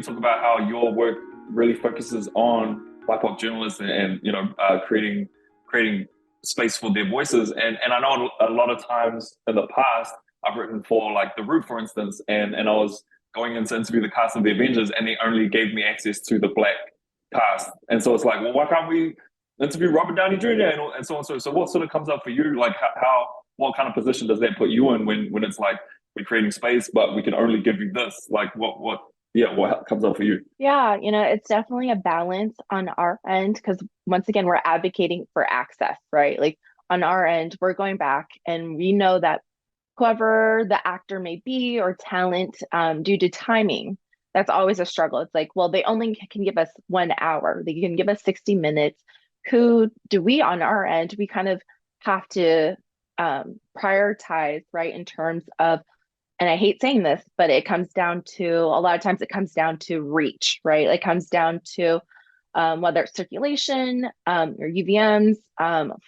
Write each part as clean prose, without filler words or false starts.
you talk about how your work really focuses on BIPOC journalists and creating space for their voices. And I know a lot of times in the past, I've written for like The Root, for instance, and I was going in to interview the cast of The Avengers, and they only gave me access to the Black cast. And so it's like, well, why can't we interview Robert Downey Jr. and so on? So what sort of comes up for you? Like what kind of position does that put you in when it's like we're creating space, but we can only give you this? Like what comes up for you? Yeah, it's definitely a balance on our end because once again, we're advocating for access, right? Like on our end, we're going back and we know that whoever the actor may be or talent, due to timing, that's always a struggle. It's like, well, they only can give us 1 hour. They can give us 60 minutes. Who do we on our end? We kind of have to prioritize, right, in terms of, and I hate saying this, but it comes down to, a lot of times it comes down to reach, right? It comes down to whether it's circulation or UVMs,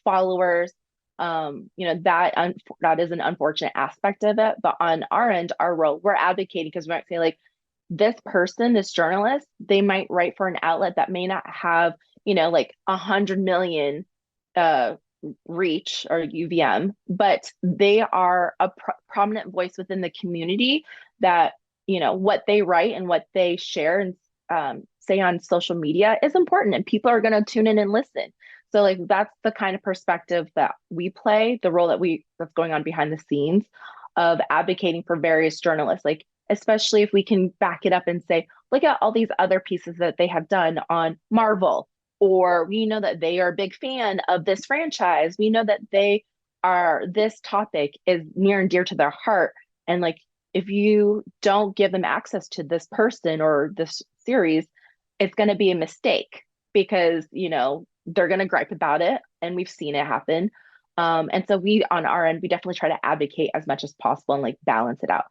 followers, that is an unfortunate aspect of it. But on our end, our role, we're advocating because we might say like, this person, this journalist, they might write for an outlet that may not have, like 100 million reach or UVM, but they are a prominent voice within the community that, what they write and what they share and say on social media is important and people are going to tune in and listen. So like that's the kind of perspective that we play, the role that's going on behind the scenes of advocating for various journalists, like especially if we can back it up and say, look at all these other pieces that they have done on Marvel, or we know that they are a big fan of this franchise. We know that this topic is near and dear to their heart. And like, if you don't give them access to this person or this series, it's going to be a mistake because, they're going to gripe about it. And we've seen it happen. And so we, on our end, we definitely try to advocate as much as possible and like balance it out.